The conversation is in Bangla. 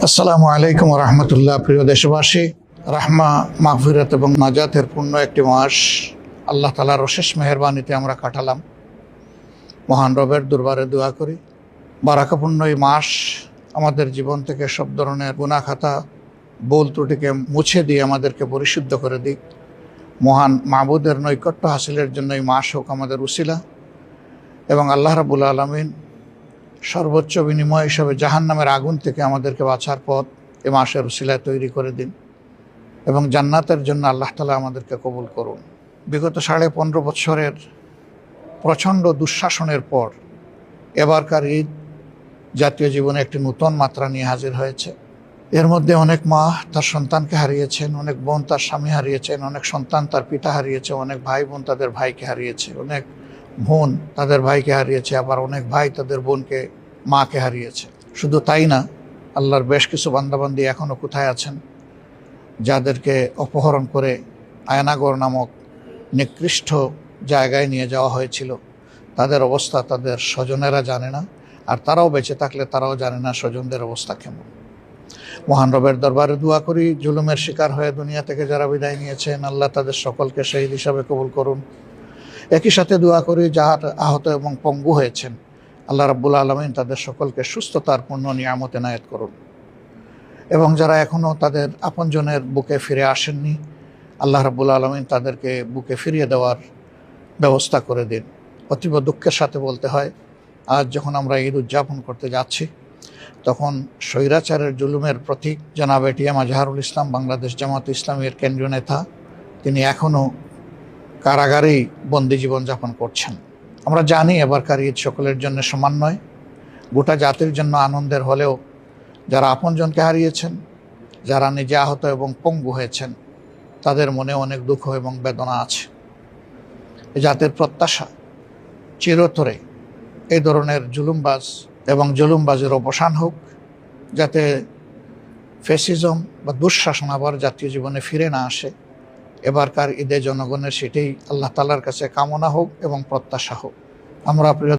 আসসালামু আলাইকুম রহমতুল্লাহ। প্রিয় দেশবাসী, রাহমা, মাগফিরাত এবং নাজাতের পূর্ণ একটি মাস আল্লাহ তাআলার অশেষ মেহেরবানিতে আমরা কাটালাম। মহান রবের দরবারে দোয়া করি বারাকাপূর্ণ এই মাস আমাদের জীবন থেকে সব ধরনের গুনাহ খাতা, ভুল ত্রুটিকে মুছে দিয়ে আমাদেরকে পরিশুদ্ধ করে দিক। মহান মাবুদের নৈকট্য হাসিলের জন্য এই মাস হোক আমাদের উসিলা, এবং আল্লাহ রাব্বুল আলামিন সর্বোচ্চ বিনিময় হিসাবে জাহান্নামের আগুন থেকে আমাদেরকে বাঁচার পথ এ মাসের উসিলায় তৈরি করে দিন, এবং জান্নাতের জন্য আল্লাহ তাআলা আমাদেরকে কবুল করুন। বিগত 15.5 বছরের প্রচণ্ড দুঃশাসনের পর এবারকার ঈদ জাতীয় জীবনে একটি নূতন মাত্রা নিয়ে হাজির হয়েছে। এর মধ্যে অনেক মা তার সন্তানকে হারিয়েছেন, অনেক বোন তার স্বামী হারিয়েছেন, অনেক সন্তান তার পিতা হারিয়েছে, অনেক ভাই বোন তাদের ভাইকে হারিয়েছে, অনেক বোন তাদের ভাইকে হারিয়েছে, আবার অনেক ভাই তাদের বোনকে, মাকে হারিয়েছে। শুধু তাই না, আল্লাহর বেশ কিছু বান্দাবান্দি এখনও কোথায় আছেন যাদেরকে অপহরণ করে আয়নাগর নামক নিকৃষ্ট জায়গায় নিয়ে যাওয়া হয়েছিল। তাদের অবস্থা তাদের স্বজনেরা জানে না, আর তারাও বেঁচে থাকলে তারাও জানে না স্বজনদের অবস্থা কেমন। মহান রবের দরবারে দোয়া করি জুলুমের শিকার হয়ে দুনিয়া থেকে যারা বিদায় নিয়েছেন, আল্লাহ তাদের সকলকে শহীদ হিসাবে কবুল করুন। একই সাথে দোয়া করি যারা আহত এবং পঙ্গু হয়েছেন, আল্লাহ রাব্বুল আলামিন তাদের সকলকে সুস্থতার পূর্ণ নিয়ামত এনায়েত করুন। এবং যারা এখনও তাদের আপনজনের বুকে ফিরে আসেননি, আল্লাহ রাব্বুল আলামিন তাদেরকে বুকে ফিরিয়ে দেওয়ার ব্যবস্থা করে দিন। অতীব দুঃখের সাথে বলতে হয়, আজ যখন আমরা ঈদ উদযাপন করতে যাচ্ছি, তখন স্বৈরাচারের জুলুমের প্রতীক জনাব এটিএম আজহারুল ইসলাম, বাংলাদেশ জামাত ইসলামীর কেন্দ্রীয় নেতা, তিনি এখনও কারাগারেই বন্দি জীবনযাপন করছেন। আমরা জানি এবারকার ঈদ সকলের জন্য সমান নয়, গোটা জাতির জন্য আনন্দের হলেও যারা আপনজনকে হারিয়েছেন, যারা নিজে আহত এবং পঙ্গু হয়েছেন, তাদের মনে অনেক দুঃখ এবং বেদনা আছে। এই জাতির প্রত্যাশা চিরতরে এই ধরনের জুলুমবাজ এবং জুলুমবাজের অবসান হোক, যাতে ফ্যাসিজম বা দুঃশাসন আবার জাতীয় জীবনে ফিরে না আসে। এবারকার ঈদে জনগণের সেটাই আল্লাহ তাআলার কাছে কামনা হোক এবং প্রত্যাশা হোক। আমরা প্রিয়